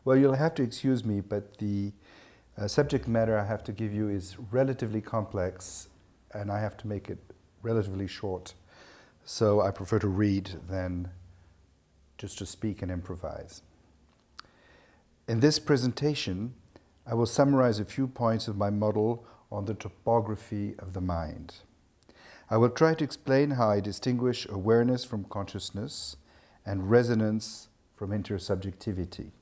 Well, you'll have to excuse me, but the subject matter I have to give you is relatively complex, and I have to make it relatively short. So I prefer to read than just to speak and improvise. In this presentation, I will summarize a few points of my model on the topography of the mind. I will try to explain how I distinguish awareness from consciousness and resonance from intersubjectivity.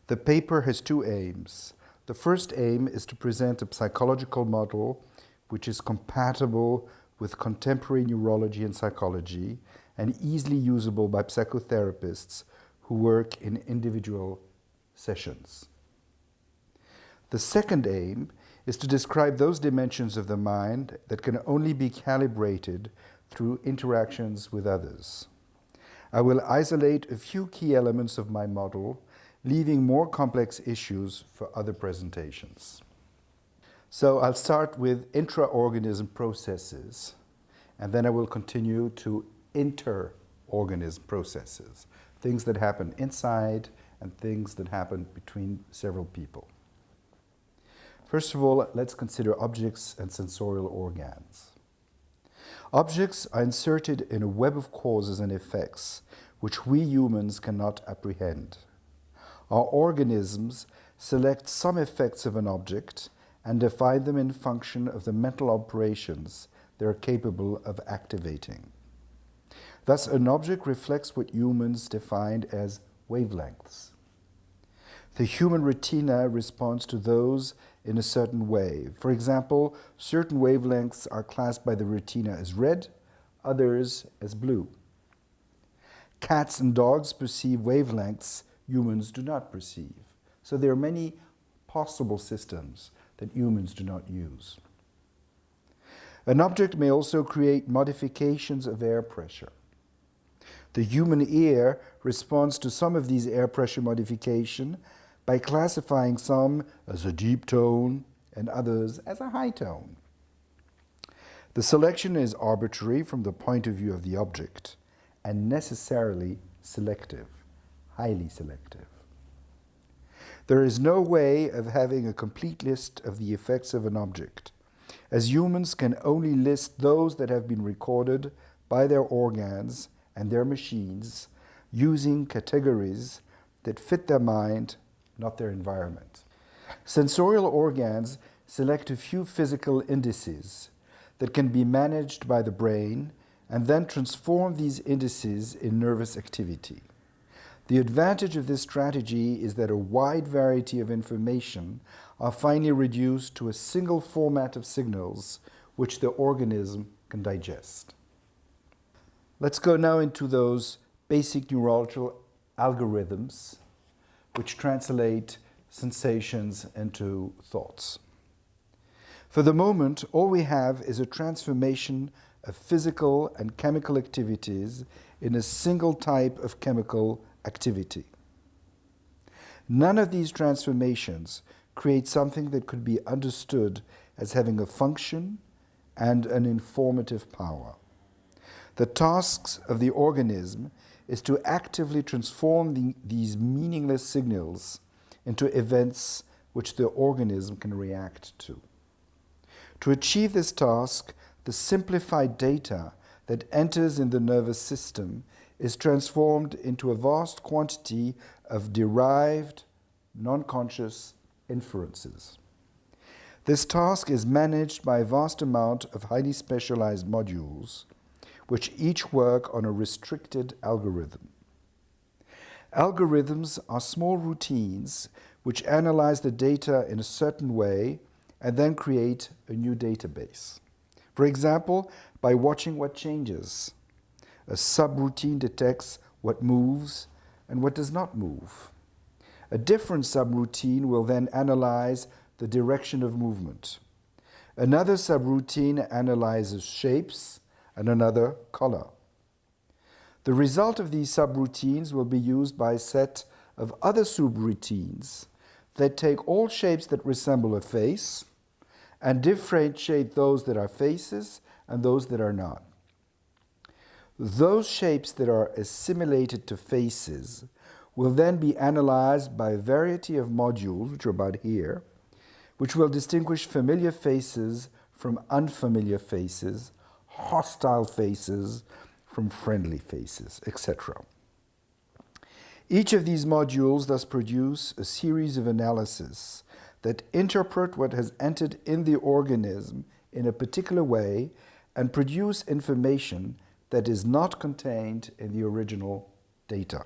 The paper has two aims. The first aim is to present a psychological model which is compatible with contemporary neurology and psychology and easily usable by psychotherapists who work in individual sessions. The second aim is to describe those dimensions of the mind that can only be calibrated through interactions with others. I will isolate a few key elements of my model, leaving more complex issues for other presentations. So I'll start with intra-organism processes, and then I will continue to inter-organism processes, things that happen inside and things that happen between several people. First of all, let's consider objects and sensorial organs. Objects are inserted in a web of causes and effects which we humans cannot apprehend. Our organisms select some effects of an object and define them in function of the mental operations they are capable of activating. Thus, an object reflects what humans defined as wavelengths. The human retina responds to those in a certain way. For example, certain wavelengths are classed by the retina as red, others as blue. Cats and dogs perceive wavelengths humans do not perceive. So there are many possible systems that humans do not use. An object may also create modifications of air pressure. The human ear responds to some of these air pressure modifications by classifying some as a deep tone and others as a high tone. The selection is arbitrary from the point of view of the object and necessarily selective, highly selective. There is no way of having a complete list of the effects of an object, as humans can only list those that have been recorded by their organs and their machines using categories that fit their mind, not their environment. Sensorial organs select a few physical indices that can be managed by the brain and then transform these indices in nervous activity. The advantage of this strategy is that a wide variety of information are finally reduced to a single format of signals which the organism can digest. Let's go now into those basic neurological algorithms which translate sensations into thoughts. For the moment, all we have is a transformation of physical and chemical activities in a single type of chemical activity. None of these transformations create something that could be understood as having a function and an informative power. The tasks of the organism is to actively transform these meaningless signals into events which the organism can react to. To achieve this task, the simplified data that enters in the nervous system is transformed into a vast quantity of derived, non-conscious inferences. This task is managed by a vast amount of highly specialized modules, which each work on a restricted algorithm. Algorithms are small routines which analyze the data in a certain way and then create a new database. For example, by watching what changes. A subroutine detects what moves and what does not move. A different subroutine will then analyze the direction of movement. Another subroutine analyzes shapes and another color. The result of these subroutines will be used by a set of other subroutines that take all shapes that resemble a face and differentiate those that are faces and those that are not. Those shapes that are assimilated to faces will then be analyzed by a variety of modules, which are about here, which will distinguish familiar faces from unfamiliar faces, hostile faces from friendly faces, etc. Each of these modules thus produce a series of analyses that interpret what has entered in the organism in a particular way and produce information that is not contained in the original data.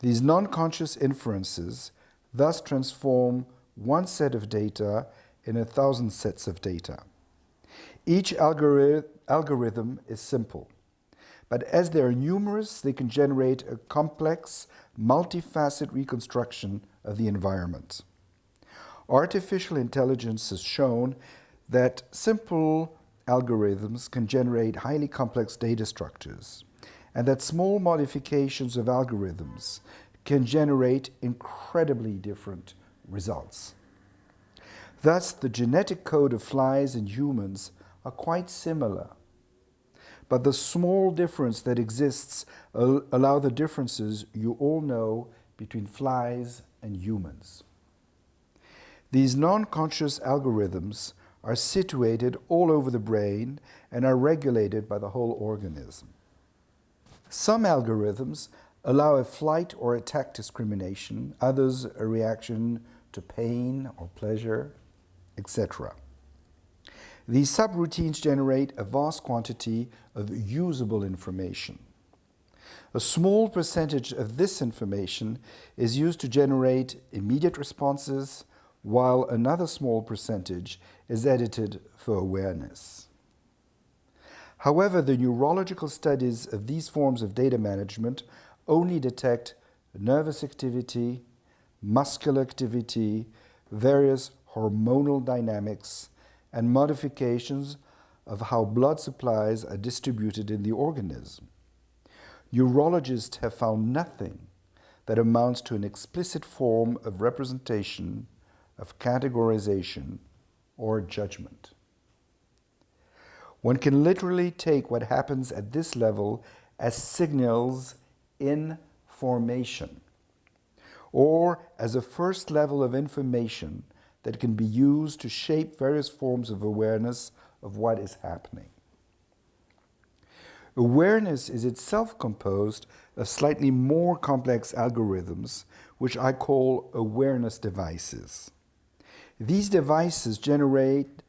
These non-conscious inferences thus transform one set of data in 1,000 sets of data. Each algorithm is simple, but as they are numerous, they can generate a complex, multifaceted reconstruction of the environment. Artificial intelligence has shown that simple algorithms can generate highly complex data structures, and that small modifications of algorithms can generate incredibly different results. Thus, the genetic code of flies and humans are quite similar, but the small difference that exists allow the differences you all know between flies and humans. These non-conscious algorithms are situated all over the brain and are regulated by the whole organism. Some algorithms allow a flight or attack discrimination, others a reaction to pain or pleasure, etc. These subroutines generate a vast quantity of usable information. A small percentage of this information is used to generate immediate responses, while another small percentage is edited for awareness. However, the neurological studies of these forms of data management only detect nervous activity, muscular activity, various hormonal dynamics, and modifications of how blood supplies are distributed in the organism. Neurologists have found nothing that amounts to an explicit form of representation, of categorization, or judgment. One can literally take what happens at this level as signals in formation, or as a first level of information that can be used to shape various forms of awareness of what is happening. Awareness is itself composed of slightly more complex algorithms, which I call awareness devices. These devices generate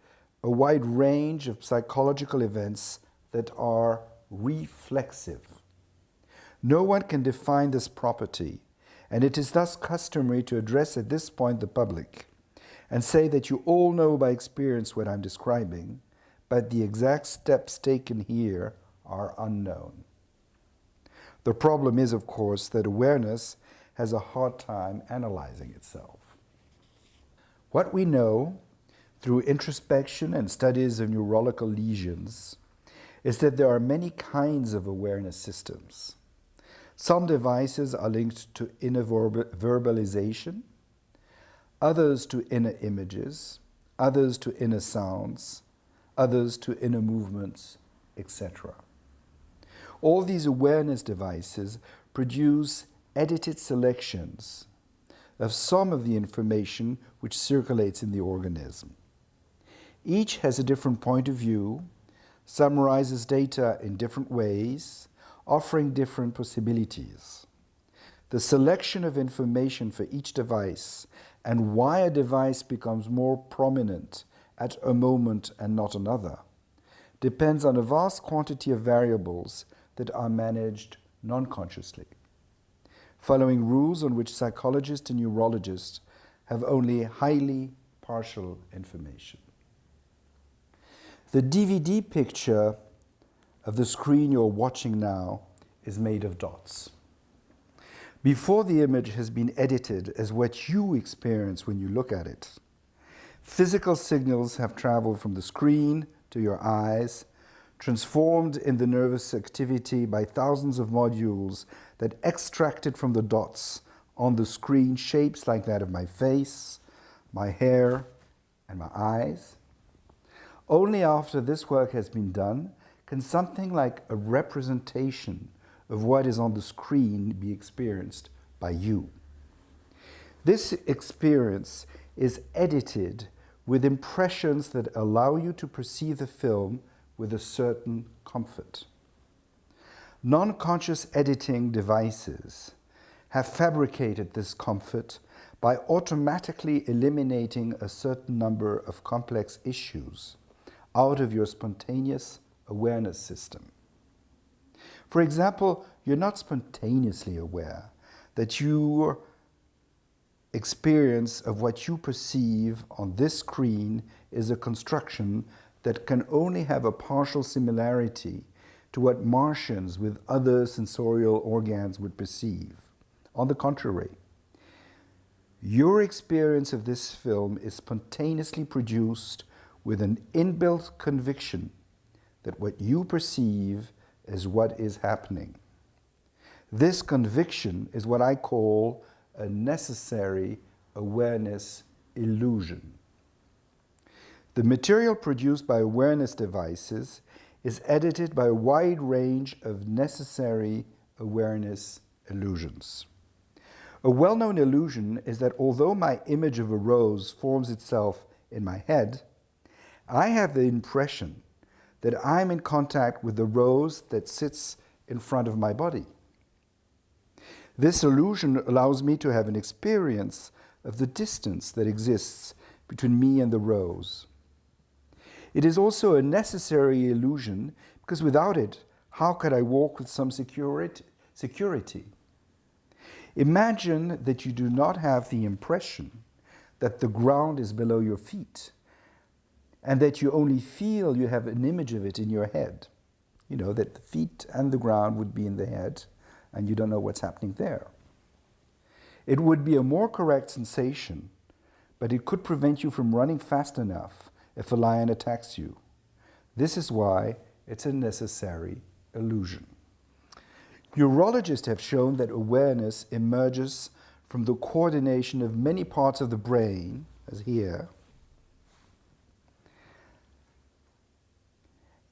a wide range of psychological events that are reflexive. No one can define this property, and it is thus customary to address at this point the public and say that you all know by experience what I'm describing, but the exact steps taken here are unknown. The problem is, of course, that awareness has a hard time analyzing itself. What we know through introspection and studies of neurological lesions is that there are many kinds of awareness systems. Some devices are linked to inner verbalization, others to inner images, others to inner sounds, others to inner movements, etc. All these awareness devices produce edited selections of some of the information which circulates in the organism. Each has a different point of view, summarizes data in different ways, offering different possibilities. The selection of information for each device and why a device becomes more prominent at a moment and not another depends on a vast quantity of variables that are managed non-consciously, following rules on which psychologists and neurologists have only highly partial information. The DVD picture of the screen you're watching now is made of dots. Before the image has been edited as what you experience when you look at it, physical signals have traveled from the screen to your eyes, transformed in the nervous activity by thousands of modules that extracted from the dots on the screen shapes like that of my face, my hair, and my eyes. Only after this work has been done can something like a representation of what is on the screen be experienced by you. This experience is edited with impressions that allow you to perceive the film with a certain comfort. Non-conscious editing devices have fabricated this comfort by automatically eliminating a certain number of complex issues out of your spontaneous awareness system. For example, you're not spontaneously aware that your experience of what you perceive on this screen is a construction that can only have a partial similarity to what Martians with other sensorial organs would perceive. On the contrary, your experience of this film is spontaneously produced with an inbuilt conviction that what you perceive is what is happening. This conviction is what I call a necessary awareness illusion. The material produced by awareness devices is edited by a wide range of necessary awareness illusions. A well-known illusion is that although my image of a rose forms itself in my head, I have the impression that I'm in contact with the rose that sits in front of my body. This illusion allows me to have an experience of the distance that exists between me and the rose. It is also a necessary illusion because without it, how could I walk with some security? Imagine that you do not have the impression that the ground is below your feet and that you only feel you have an image of it in your head. You know, that the feet and the ground would be in the head and you don't know what's happening there. It would be a more correct sensation, but it could prevent you from running fast enough if a lion attacks you. This is why it's a necessary illusion. Neurologists have shown that awareness emerges from the coordination of many parts of the brain, as here,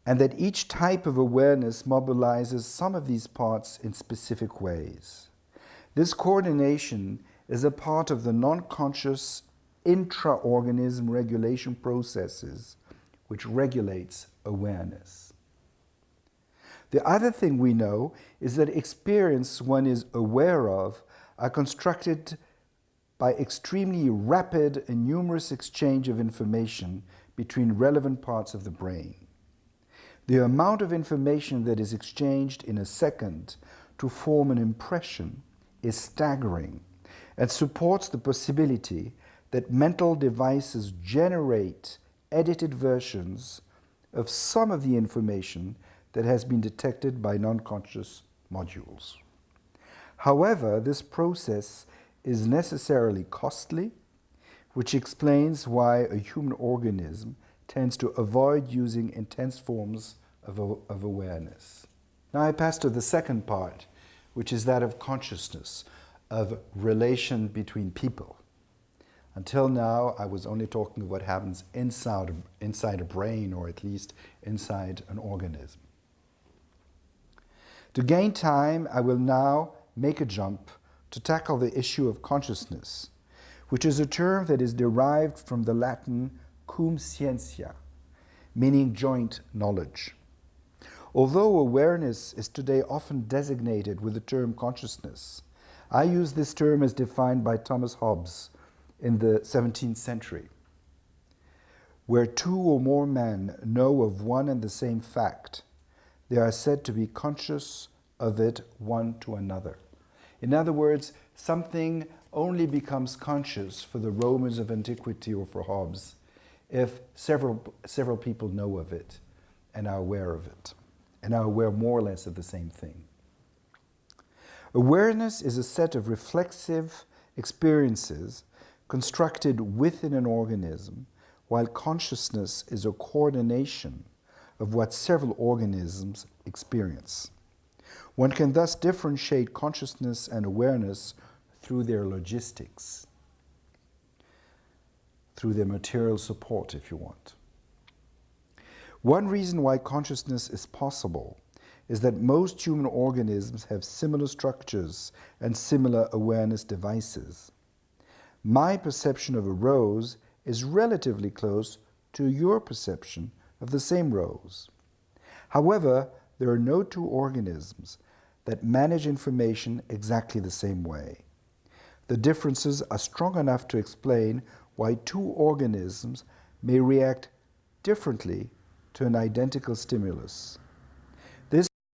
and that each type of awareness mobilizes some of these parts in specific ways. This coordination is a part of the non-conscious intra-organism regulation processes which regulates awareness. The other thing we know is that experience one is aware of are constructed by extremely rapid and numerous exchange of information between relevant parts of the brain. The amount of information that is exchanged in a second to form an impression is staggering and supports the possibility that mental devices generate edited versions of some of the information that has been detected by non-conscious modules. However, this process is necessarily costly, which explains why a human organism tends to avoid using intense forms of awareness. Now I pass to the second part, which is that of consciousness, of relation between people. Until now, I was only talking of what happens inside a brain, or at least inside an organism. To gain time, I will now make a jump to tackle the issue of consciousness, which is a term that is derived from the Latin cum scientia, meaning joint knowledge. Although awareness is today often designated with the term consciousness, I use this term as defined by Thomas Hobbes in the 17th century. Where two or more men know of one and the same fact, they are said to be conscious of it one to another. In other words, something only becomes conscious for the Romans of antiquity or for Hobbes if several people know of it and are aware of it, and are aware more or less of the same thing. Awareness is a set of reflexive experiences constructed within an organism, while consciousness is a coordination of what several organisms experience. One can thus differentiate consciousness and awareness through their logistics, through their material support, if you want. One reason why consciousness is possible is that most human organisms have similar structures and similar awareness devices. My perception of a rose is relatively close to your perception of the same rose. However, there are no two organisms that manage information exactly the same way. The differences are strong enough to explain why two organisms may react differently to an identical stimulus.